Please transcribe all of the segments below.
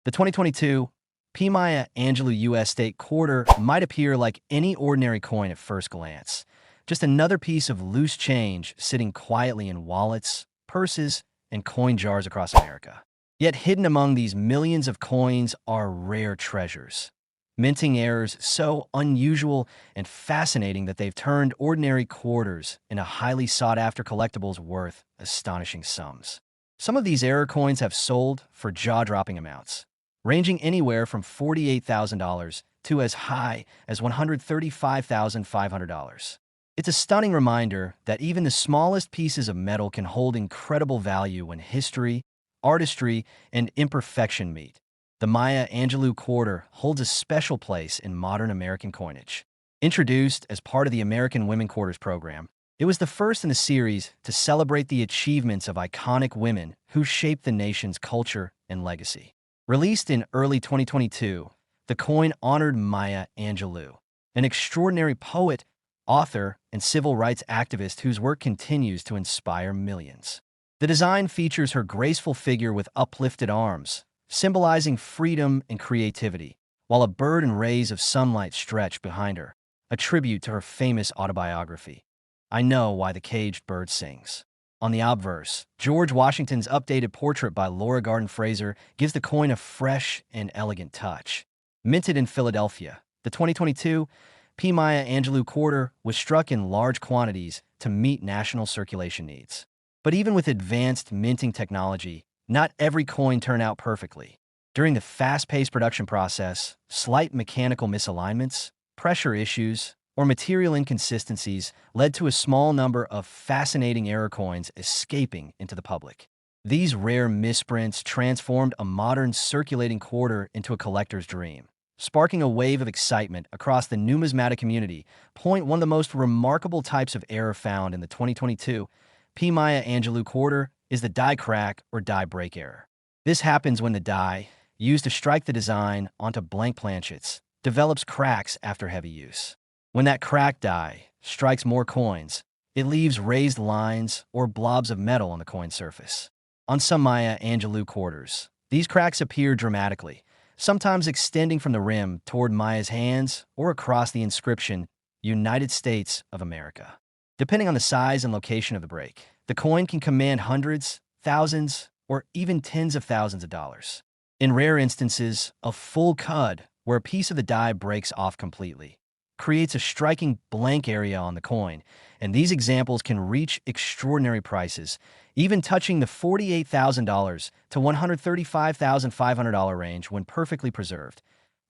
The 2022 P. Maya Angelou U.S. state quarter might appear like any ordinary coin at first glance, just another piece of loose change sitting quietly in wallets, purses, and coin jars across America. Yet hidden among these millions of coins are rare treasures. Minting errors so unusual and fascinating that they've turned ordinary quarters into highly sought-after collectibles worth astonishing sums. Some of these error coins have sold for jaw-dropping amounts, ranging anywhere from $48,000 to as high as $135,500. It's a stunning reminder that even the smallest pieces of metal can hold incredible value when history, artistry, and imperfection meet. The Maya Angelou quarter holds a special place in modern American coinage. Introduced as part of the American Women Quarters program, it was the first in the series to celebrate the achievements of iconic women who shaped the nation's culture and legacy. Released in early 2022, the coin honored Maya Angelou, an extraordinary poet, author, and civil rights activist whose work continues to inspire millions. The design features her graceful figure with uplifted arms, symbolizing freedom and creativity, while a bird and rays of sunlight stretch behind her, a tribute to her famous autobiography, I Know Why the Caged Bird Sings. On the obverse, George Washington's updated portrait by Laura Garden Fraser gives the coin a fresh and elegant touch. Minted in Philadelphia, the 2022 P. Maya Angelou quarter was struck in large quantities to meet national circulation needs. But even with advanced minting technology, not every coin turned out perfectly. During the fast-paced production process, slight mechanical misalignments, pressure issues, or material inconsistencies led to a small number of fascinating error coins escaping into the public. These rare misprints transformed a modern circulating quarter into a collector's dream, sparking a wave of excitement across the numismatic community. One of the most remarkable types of error found in the 2022 P. Maya Angelou quarter is the die crack or die break error. This happens when the die, used to strike the design onto blank planchets, develops cracks after heavy use. When that cracked die strikes more coins, it leaves raised lines or blobs of metal on the coin surface. On some Maya Angelou quarters, these cracks appear dramatically, sometimes extending from the rim toward Maya's hands or across the inscription, United States of America. Depending on the size and location of the break, the coin can command hundreds, thousands, or even tens of thousands of dollars. In rare instances, a full cud, where a piece of the die breaks off completely, creates a striking blank area on the coin, and these examples can reach extraordinary prices, even touching the $48,000 to $135,500 range when perfectly preserved.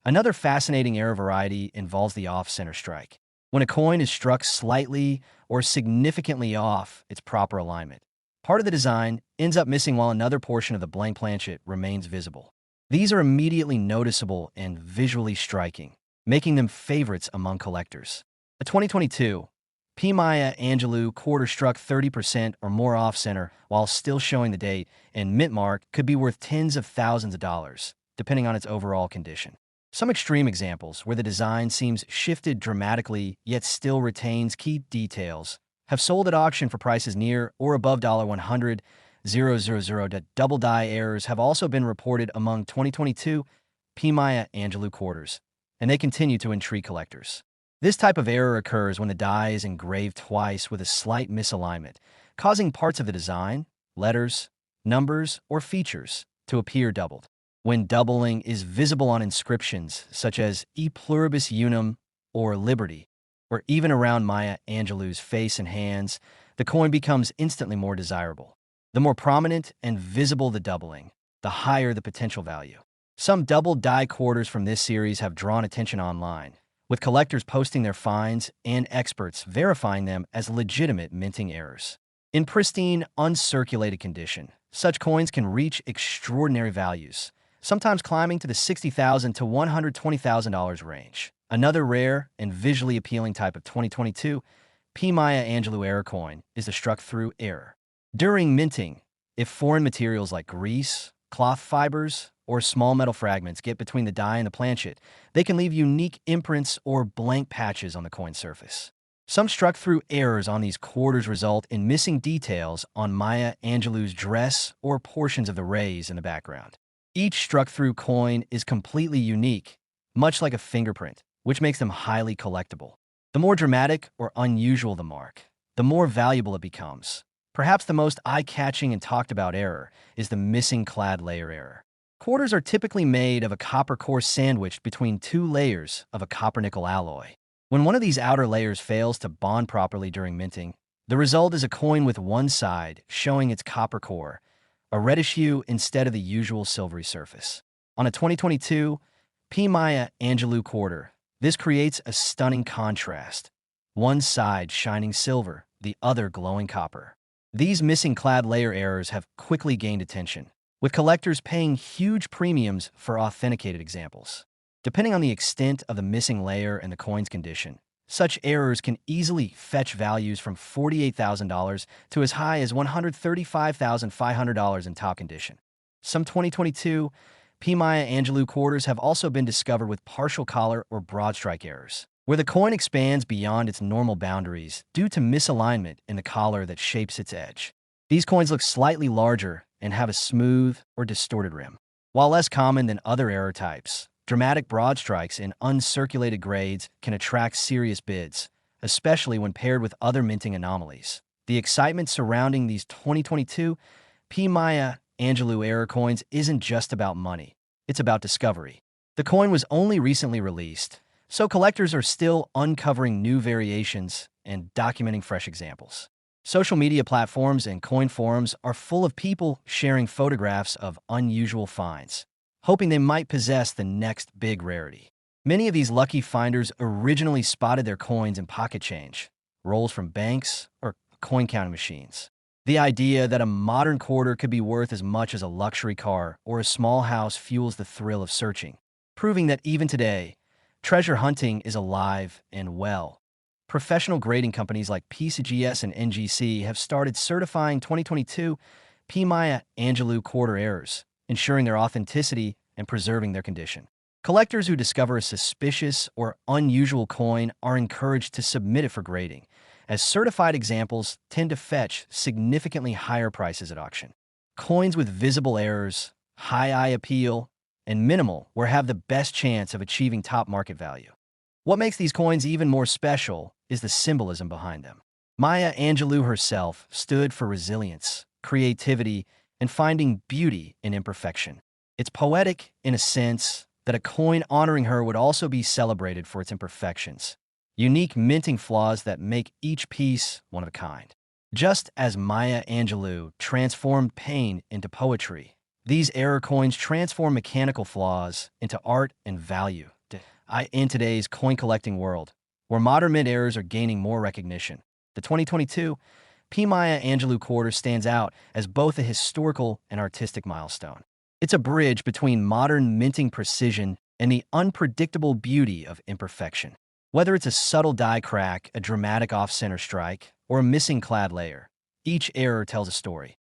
Another fascinating error variety involves the off-center strike, when a coin is struck slightly or significantly off its proper alignment. Part of the design ends up missing while another portion of the blank planchet remains visible. These are immediately noticeable and visually striking, making them favorites among collectors. A 2022 P. Maya Angelou quarter struck 30% or more off-center while still showing the date, and mint mark could be worth tens of thousands of dollars, depending on its overall condition. Some extreme examples, where the design seems shifted dramatically yet still retains key details, have sold at auction for prices near or above $100,000. Double die errors have also been reported among 2022 P. Maya Angelou quarters, and they continue to intrigue collectors. This type of error occurs when the die is engraved twice with a slight misalignment, causing parts of the design, letters, numbers, or features to appear doubled. When doubling is visible on inscriptions such as E pluribus unum or Liberty, or even around Maya Angelou's face and hands, the coin becomes instantly more desirable. The more prominent and visible the doubling, the higher the potential value. Some double die quarters from this series have drawn attention online, with collectors posting their finds and experts verifying them as legitimate minting errors. In pristine, uncirculated condition, such coins can reach extraordinary values, sometimes climbing to the $60,000 to $120,000 range. Another rare and visually appealing type of 2022 P. Maya Angelou error coin is the struck-through error. During minting, if foreign materials like grease, cloth fibers, or small metal fragments get between the die and the planchet, they can leave unique imprints or blank patches on the coin surface. Some struck-through errors on these quarters result in missing details on Maya Angelou's dress or portions of the rays in the background. Each struck-through coin is completely unique, much like a fingerprint, which makes them highly collectible. The more dramatic or unusual the mark, the more valuable it becomes. Perhaps the most eye-catching and talked-about error is the missing clad layer error. Quarters are typically made of a copper core sandwiched between two layers of a copper-nickel alloy. When one of these outer layers fails to bond properly during minting, the result is a coin with one side showing its copper core, a reddish hue instead of the usual silvery surface. On a 2022 P. Maya Angelou quarter, this creates a stunning contrast. One side shining silver, the other glowing copper. These missing clad layer errors have quickly gained attention, with collectors paying huge premiums for authenticated examples. Depending on the extent of the missing layer and the coin's condition, such errors can easily fetch values from $48,000 to as high as $135,500 in top condition. Some 2022 P. Maya Angelou quarters have also been discovered with partial collar or broad strike errors, where the coin expands beyond its normal boundaries due to misalignment in the collar that shapes its edge. These coins look slightly larger and have a smooth or distorted rim. While less common than other error types, dramatic broad strikes in uncirculated grades can attract serious bids, especially when paired with other minting anomalies. The excitement surrounding these 2022 P. Maya Angelou error coins isn't just about money, it's about discovery. The coin was only recently released, so collectors are still uncovering new variations and documenting fresh examples. Social media platforms and coin forums are full of people sharing photographs of unusual finds, hoping they might possess the next big rarity. Many of these lucky finders originally spotted their coins in pocket change, rolls from banks, or coin counting machines. The idea that a modern quarter could be worth as much as a luxury car or a small house fuels the thrill of searching, proving that even today, treasure hunting is alive and well. Professional grading companies like PCGS and NGC have started certifying 2022 P. Maya Angelou quarter errors, ensuring their authenticity and preserving their condition. Collectors who discover a suspicious or unusual coin are encouraged to submit it for grading, as certified examples tend to fetch significantly higher prices at auction. Coins with visible errors, high eye appeal, and minimal wear have the best chance of achieving top market value. What makes these coins even more special is the symbolism behind them. Maya Angelou herself stood for resilience, creativity, and finding beauty in imperfection. It's poetic in a sense that a coin honoring her would also be celebrated for its imperfections, unique minting flaws that make each piece one of a kind. Just as Maya Angelou transformed pain into poetry, these error coins transform mechanical flaws into art and value. In today's coin collecting world, where modern mint errors are gaining more recognition, the 2022 P. Maya Angelou quarter stands out as both a historical and artistic milestone. It's a bridge between modern minting precision and the unpredictable beauty of imperfection. Whether it's a subtle die crack, a dramatic off-center strike, or a missing clad layer, each error tells a story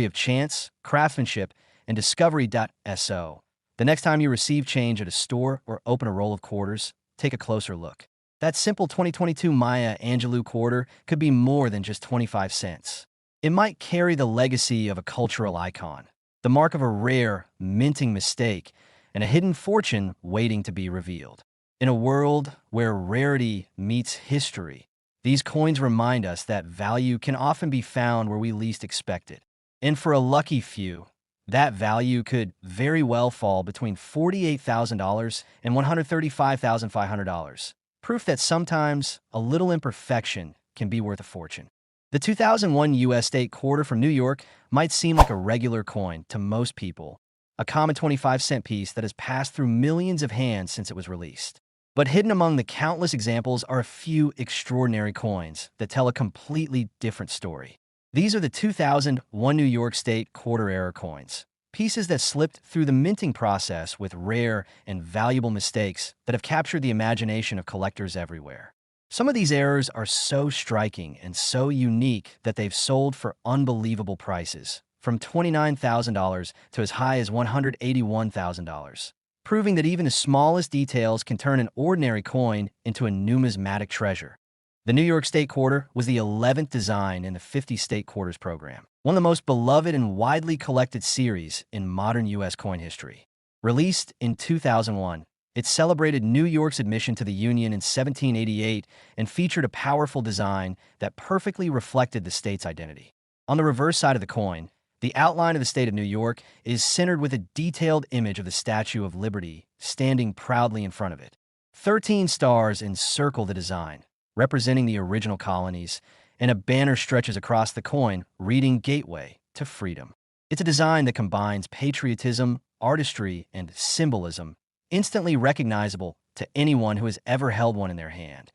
of chance, craftsmanship, and discovery. So, the next time you receive change at a store or open a roll of quarters, take a closer look. That simple 2022 Maya Angelou quarter could be more than just 25 cents. It might carry the legacy of a cultural icon, the mark of a rare, minting mistake, and a hidden fortune waiting to be revealed. In a world where rarity meets history, these coins remind us that value can often be found where we least expect it. And for a lucky few, that value could very well fall between $48,000 and $135,500. Proof that sometimes a little imperfection can be worth a fortune. The 2001 U.S. state quarter from New York might seem like a regular coin to most people, a common 25-cent piece that has passed through millions of hands since it was released. But hidden among the countless examples are a few extraordinary coins that tell a completely different story. These are the 2001 New York State quarter error coins, pieces that slipped through the minting process with rare and valuable mistakes that have captured the imagination of collectors everywhere. Some of these errors are so striking and so unique that they've sold for unbelievable prices, from $29,000 to as high as $181,000, proving that even the smallest details can turn an ordinary coin into a numismatic treasure. The New York State quarter was the 11th design in the 50 state quarters program. one of the most beloved and widely collected series in modern U.S. coin history. Released in 2001, it celebrated New York's admission to the Union in 1788 and featured a powerful design that perfectly reflected the state's identity. On the reverse side of the coin, the outline of the state of New York is centered with a detailed image of the Statue of Liberty standing proudly in front of it. 13 stars encircle the design, representing the original colonies, and a banner stretches across the coin, reading Gateway to Freedom. It's a design that combines patriotism, artistry, and symbolism, instantly recognizable to anyone who has ever held one in their hand.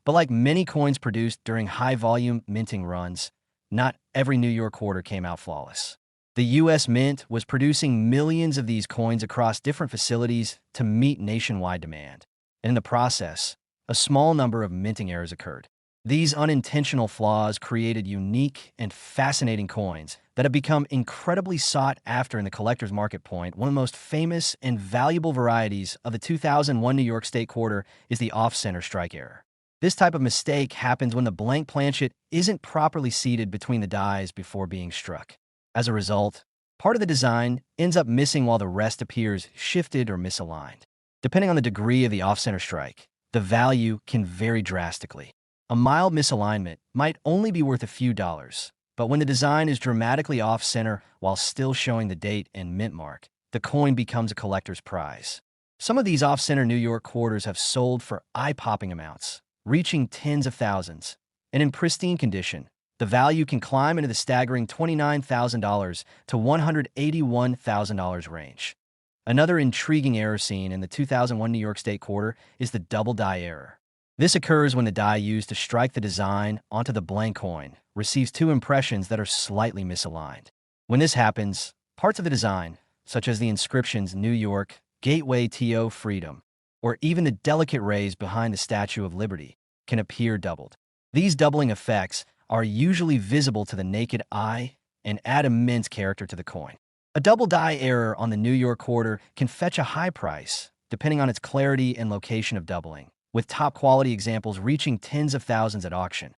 But like many coins produced during high-volume minting runs, not every New York quarter came out flawless. The U.S. Mint was producing millions of these coins across different facilities to meet nationwide demand. And in the process, a small number of minting errors occurred. These unintentional flaws created unique and fascinating coins that have become incredibly sought after in the collector's market. One of the most famous and valuable varieties of the 2001 New York State quarter is the off-center strike error. This type of mistake happens when the blank planchet isn't properly seated between the dies before being struck. As a result, part of the design ends up missing while the rest appears shifted or misaligned. Depending on the degree of the off-center strike, the value can vary drastically. A mild misalignment might only be worth a few dollars, but when the design is dramatically off-center while still showing the date and mint mark, the coin becomes a collector's prize. Some of these off-center New York quarters have sold for eye-popping amounts, reaching tens of thousands, and in pristine condition, the value can climb into the staggering $29,000 to $181,000 range. Another intriguing error seen in the 2001 New York State quarter is the double die error. This occurs when the die used to strike the design onto the blank coin receives two impressions that are slightly misaligned. When this happens, parts of the design, such as the inscriptions New York, Gateway to Freedom, or even the delicate rays behind the Statue of Liberty, can appear doubled. These doubling effects are usually visible to the naked eye and add immense character to the coin. A double die error on the New York quarter can fetch a high price, depending on its clarity and location of doubling, with top-quality examples reaching tens of thousands at auction.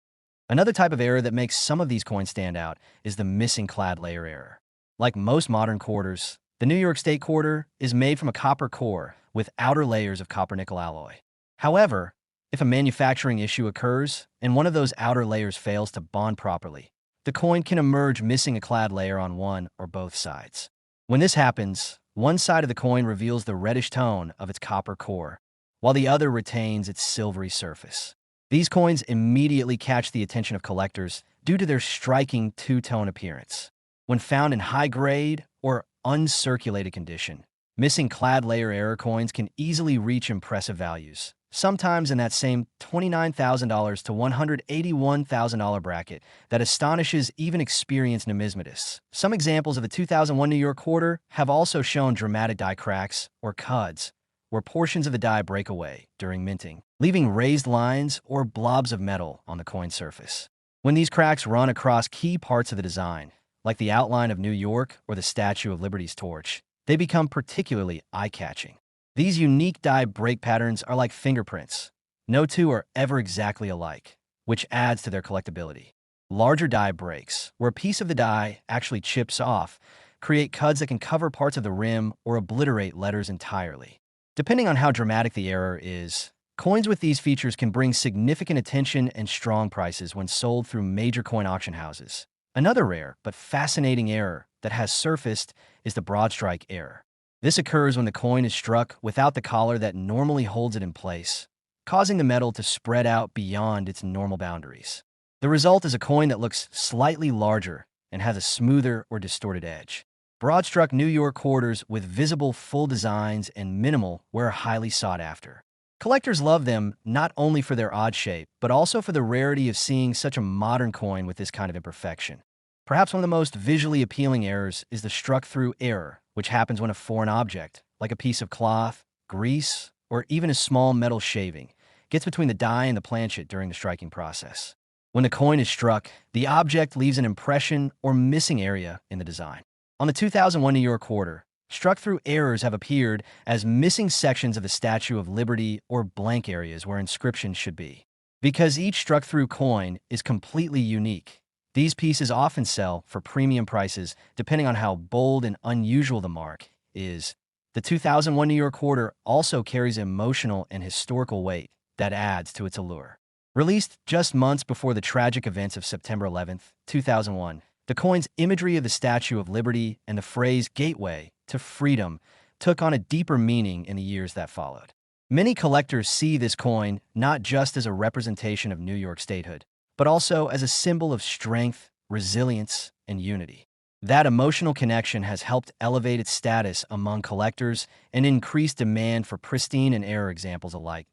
Another type of error that makes some of these coins stand out is the missing clad layer error. Like most modern quarters, the New York State quarter is made from a copper core with outer layers of copper-nickel alloy. However, if a manufacturing issue occurs and one of those outer layers fails to bond properly, the coin can emerge missing a clad layer on one or both sides. When this happens, one side of the coin reveals the reddish tone of its copper core, while the other retains its silvery surface. These coins immediately catch the attention of collectors due to their striking two-tone appearance. When found in high-grade or uncirculated condition, missing clad layer error coins can easily reach impressive values, sometimes in that same $29,000 to $181,000 bracket that astonishes even experienced numismatists. Some examples of the 2001 New York quarter have also shown dramatic die cracks or cuds, where portions of the die break away during minting, leaving raised lines or blobs of metal on the coin surface. When these cracks run across key parts of the design, like the outline of New York or the Statue of Liberty's torch, they become particularly eye-catching. These unique die break patterns are like fingerprints. No two are ever exactly alike, which adds to their collectability. Larger die breaks, where a piece of the die actually chips off, create cuds that can cover parts of the rim or obliterate letters entirely. Depending on how dramatic the error is, coins with these features can bring significant attention and strong prices when sold through major coin auction houses. Another rare but fascinating error that has surfaced is the broad strike error. This occurs when the coin is struck without the collar that normally holds it in place, causing the metal to spread out beyond its normal boundaries. The result is a coin that looks slightly larger and has a smoother or distorted edge. Broad-struck New York quarters with visible full designs and minimal wear are highly sought after. Collectors love them not only for their odd shape, but also for the rarity of seeing such a modern coin with this kind of imperfection. Perhaps one of the most visually appealing errors is the struck-through error, which happens when a foreign object, like a piece of cloth, grease, or even a small metal shaving, gets between the die and the planchet during the striking process. When the coin is struck, the object leaves an impression or missing area in the design. On the 2001 New York quarter, struck-through errors have appeared as missing sections of the Statue of Liberty or blank areas where inscriptions should be. Because each struck-through coin is completely unique, These pieces often sell for premium prices depending on how bold and unusual the mark is. The 2001 New York quarter also carries emotional and historical weight that adds to its allure. Released just months before the tragic events of September 11th, 2001, the coin's imagery of the Statue of Liberty and the phrase "gateway to freedom" took on a deeper meaning in the years that followed. Many collectors see this coin not just as a representation of New York statehood, but also as a symbol of strength, resilience, and unity. That emotional connection has helped elevate its status among collectors and increase demand for pristine and error examples alike.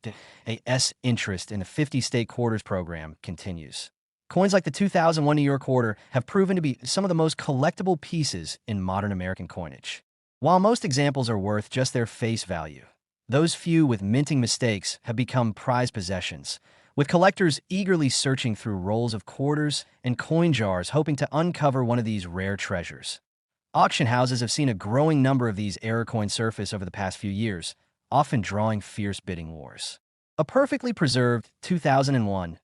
AS interest in the 50-state quarters program continues. Coins like the 2001 New York quarter have proven to be some of the most collectible pieces in modern American coinage. While most examples are worth just their face value, those few with minting mistakes have become prized possessions, with collectors eagerly searching through rolls of quarters and coin jars hoping to uncover one of these rare treasures. Auction houses have seen a growing number of these error coins surface over the past few years, often drawing fierce bidding wars. A perfectly preserved 2001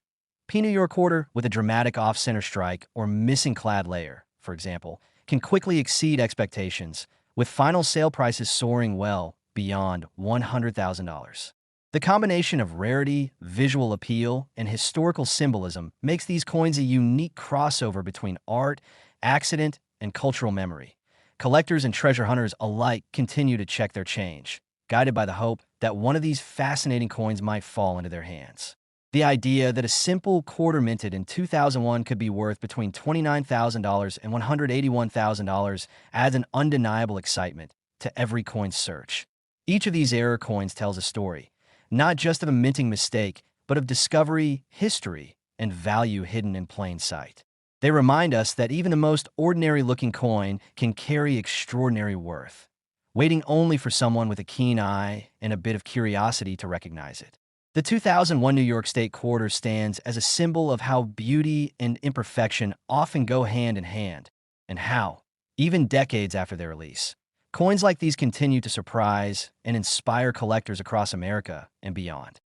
P New York quarter with a dramatic off-center strike or missing clad layer, for example, can quickly exceed expectations, with final sale prices soaring well beyond $100,000. The combination of rarity, visual appeal, and historical symbolism makes these coins a unique crossover between art, accident, and cultural memory. Collectors and treasure hunters alike continue to check their change, guided by the hope that one of these fascinating coins might fall into their hands. The idea that a simple quarter minted in 2001 could be worth between $29,000 and $181,000 adds an undeniable excitement to every coin search. Each of these error coins tells a story, not just of a minting mistake, but of discovery, history, and value hidden in plain sight. They remind us that even the most ordinary-looking coin can carry extraordinary worth, waiting only for someone with a keen eye and a bit of curiosity to recognize it. The 2001 New York State quarter stands as a symbol of how beauty and imperfection often go hand in hand, and how, even decades after their release, coins like these continue to surprise and inspire collectors across America and beyond.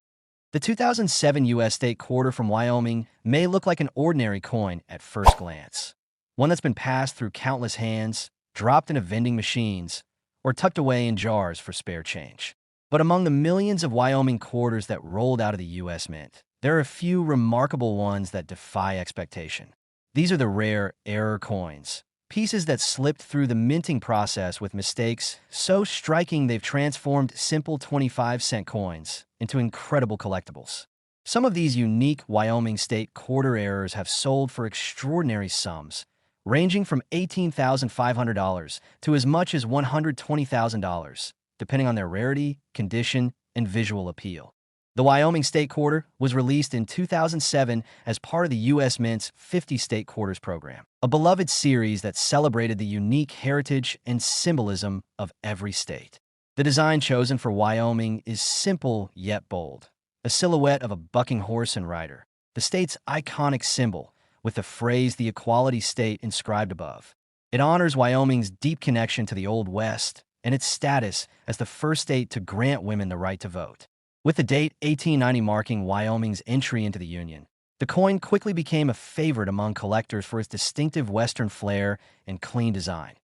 The 2007 U.S. state quarter from Wyoming may look like an ordinary coin at first glance, one that's been passed through countless hands, dropped into vending machines, or tucked away in jars for spare change. But among the millions of Wyoming quarters that rolled out of the U.S. Mint, there are a few remarkable ones that defy expectation. These are the rare error coins, pieces that slipped through the minting process with mistakes so striking they've transformed simple 25-cent coins into incredible collectibles. Some of these unique Wyoming state quarter errors have sold for extraordinary sums, ranging from $18,500 to as much as $120,000, depending on their rarity, condition, and visual appeal. The Wyoming State Quarter was released in 2007 as part of the U.S. Mint's 50 State Quarters program, a beloved series that celebrated the unique heritage and symbolism of every state. The design chosen for Wyoming is simple yet bold, a silhouette of a bucking horse and rider, the state's iconic symbol, with the phrase "the Equality State" inscribed above. It honors Wyoming's deep connection to the Old West and its status as the first state to grant women the right to vote. With the date 1890 marking Wyoming's entry into the Union, the coin quickly became a favorite among collectors for its distinctive Western flair and clean design.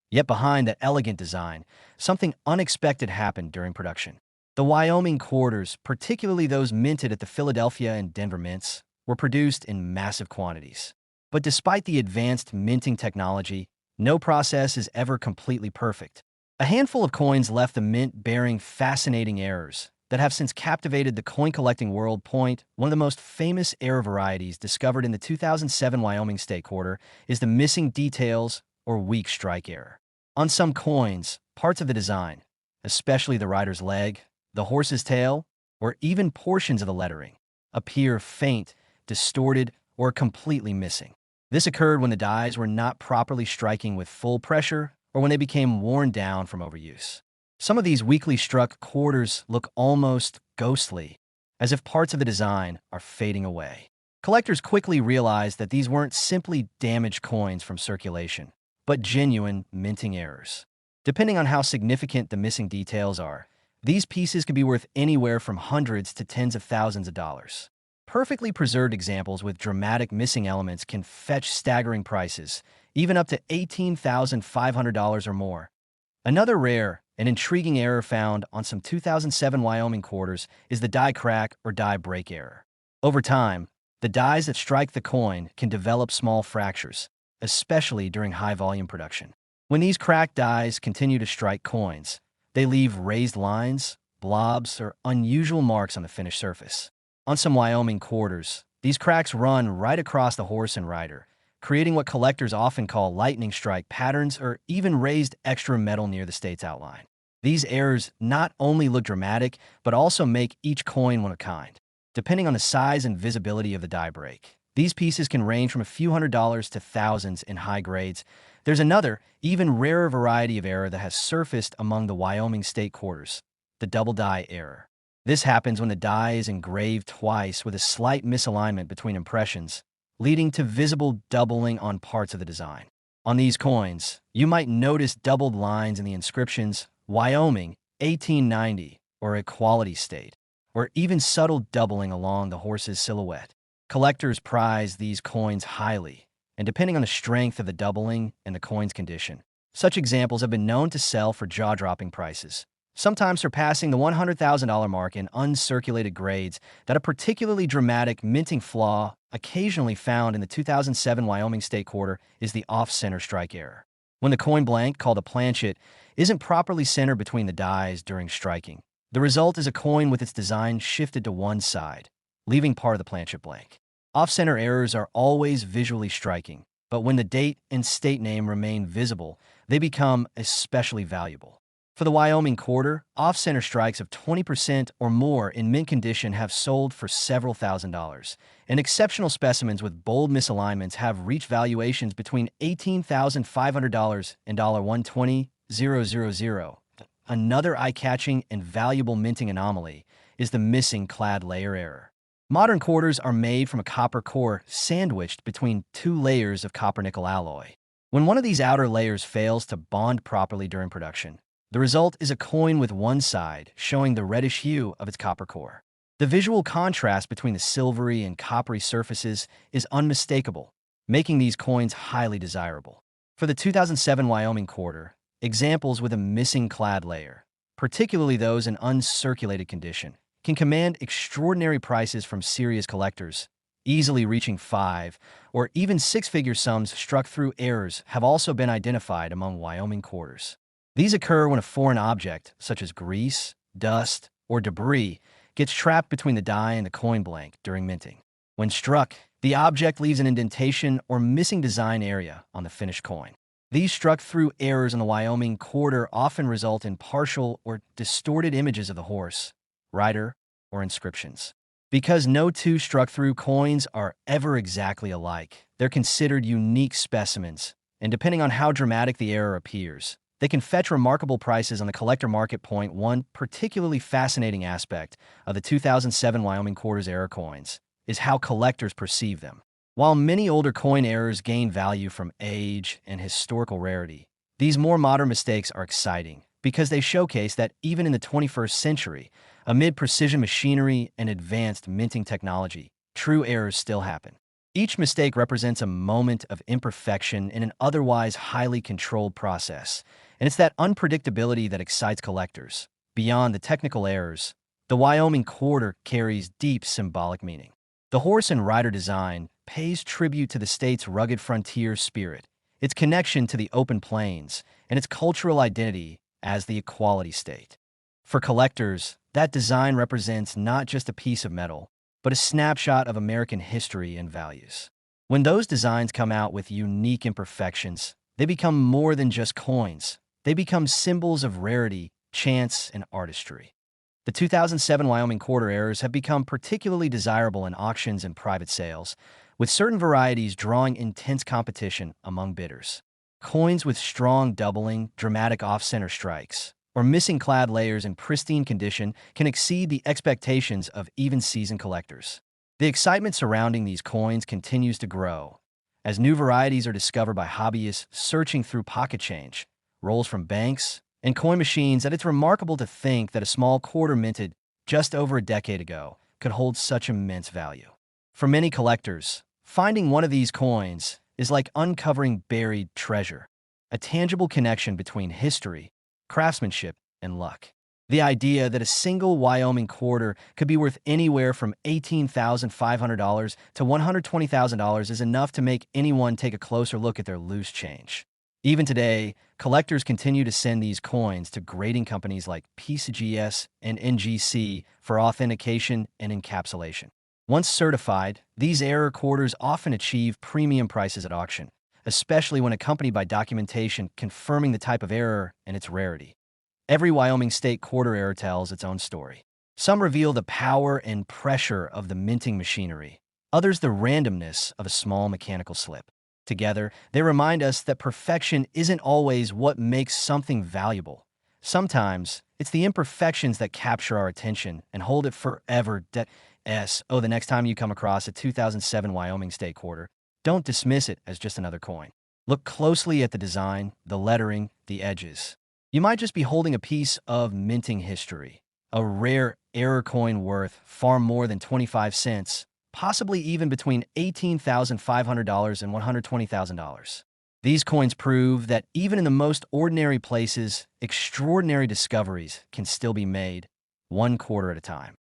Yet behind that elegant design, something unexpected happened during production. The Wyoming quarters, particularly those minted at the Philadelphia and Denver mints, were produced in massive quantities. But despite the advanced minting technology, no process is ever completely perfect. A handful of coins left the mint bearing fascinating errors that have since captivated the coin-collecting world. One of the most famous error varieties discovered in the 2007 Wyoming State Quarter is the missing details or weak strike error. On some coins, parts of the design, especially the rider's leg, the horse's tail, or even portions of the lettering, appear faint, distorted, or completely missing. This occurred when the dies were not properly striking with full pressure or when they became worn down from overuse. Some of these weakly struck quarters look almost ghostly, as if parts of the design are fading away. Collectors quickly realized that these weren't simply damaged coins from circulation, but genuine minting errors. Depending on how significant the missing details are, these pieces can be worth anywhere from hundreds to tens of thousands of dollars. Perfectly preserved examples with dramatic missing elements can fetch staggering prices, even up to $18,500 or more. Another rare and intriguing error found on some 2007 Wyoming quarters is the die crack or die break error. Over time, the dies that strike the coin can develop small fractures, especially during high-volume production. When these cracked dies continue to strike coins, they leave raised lines, blobs, or unusual marks on the finished surface. On some Wyoming quarters, these cracks run right across the horse and rider, creating what collectors often call lightning strike patterns or even raised extra metal near the state's outline. These errors not only look dramatic, but also make each coin one of a kind. Depending on the size and visibility of the die break, these pieces can range from a few $100s to thousands in high grades. There's another, even rarer variety of error that has surfaced among the Wyoming state quarters, the double die error. This happens when the die is engraved twice with a slight misalignment between impressions, leading to visible doubling on parts of the design. On these coins, you might notice doubled lines in the inscriptions Wyoming 1890 or Equality State, or even subtle doubling along the horse's silhouette. Collectors prize these coins highly, and depending on the strength of the doubling and the coin's condition, such examples have been known to sell for jaw-dropping prices, sometimes surpassing the $100,000 mark in uncirculated grades. That a particularly dramatic minting flaw occasionally found in the 2007 Wyoming state quarter is the off-center strike error. When the coin blank, called a planchet, isn't properly centered between the dies during striking, the result is a coin with its design shifted to one side, leaving part of the planchet blank. Off-center errors are always visually striking, but when the date and state name remain visible, they become especially valuable. For the Wyoming quarter, off-center strikes of 20% or more in mint condition have sold for several $1,000s, and exceptional specimens with bold misalignments have reached valuations between $18,500 and $120,000. Another eye-catching and valuable minting anomaly is the missing clad layer error. Modern quarters are made from a copper core sandwiched between two layers of copper-nickel alloy. When one of these outer layers fails to bond properly during production, the result is a coin with one side showing the reddish hue of its copper core. The visual contrast between the silvery and coppery surfaces is unmistakable, making these coins highly desirable. For the 2007 Wyoming quarter, examples with a missing clad layer, particularly those in uncirculated condition, can command extraordinary prices from serious collectors, easily reaching five or even six-figure sums. Struck through errors have also been identified among Wyoming quarters. These occur when a foreign object, such as grease, dust, or debris, gets trapped between the die and the coin blank during minting. When struck, the object leaves an indentation or missing design area on the finished coin. These struck-through errors in the Wyoming quarter often result in partial or distorted images of the horse, rider, or inscriptions. Because no two struck-through coins are ever exactly alike, they're considered unique specimens, and depending on how dramatic the error appears, they can fetch remarkable prices on the collector market. One particularly fascinating aspect of the 2007 Wyoming quarters error coins is how collectors perceive them. While many older coin errors gain value from age and historical rarity, these more modern mistakes are exciting because they showcase that even in the 21st century, amid precision machinery and advanced minting technology, true errors still happen. Each mistake represents a moment of imperfection in an otherwise highly controlled process, and it's that unpredictability that excites collectors. Beyond the technical errors, the Wyoming quarter carries deep symbolic meaning. The horse and rider design pays tribute to the state's rugged frontier spirit, its connection to the open plains, and its cultural identity as the Equality State. For collectors, that design represents not just a piece of metal, but a snapshot of American history and values. When those designs come out with unique imperfections, they become more than just coins. They become symbols of rarity, chance, and artistry. The 2007 Wyoming quarter errors have become particularly desirable in auctions and private sales, with certain varieties drawing intense competition among bidders. Coins with strong doubling, dramatic off-center strikes, or missing clad layers in pristine condition can exceed the expectations of even seasoned collectors. The excitement surrounding these coins continues to grow, as new varieties are discovered by hobbyists searching through pocket change, rolls from banks, and coin machines. That it's remarkable to think that a small quarter minted just over a decade ago could hold such immense value. For many collectors, finding one of these coins is like uncovering buried treasure, a tangible connection between history, craftsmanship, and luck. The idea that a single Wyoming quarter could be worth anywhere from $18,500 to $120,000 is enough to make anyone take a closer look at their loose change. Even today, collectors continue to send these coins to grading companies like PCGS and NGC for authentication and encapsulation. Once certified, these error quarters often achieve premium prices at auction, especially when accompanied by documentation confirming the type of error and its rarity. Every Wyoming state quarter error tells its own story. Some reveal the power and pressure of the minting machinery, others the randomness of a small mechanical slip. Together, they remind us that perfection isn't always what makes something valuable. Sometimes, it's the imperfections that capture our attention and hold it forever. The next time you come across a 2007 Wyoming state quarter, don't dismiss it as just another coin. Look closely at the design, the lettering, the edges. You might just be holding a piece of minting history, a rare error coin worth far more than 25 cents, possibly even between $18,500 and $120,000. These coins prove that even in the most ordinary places, extraordinary discoveries can still be made, one quarter at a time.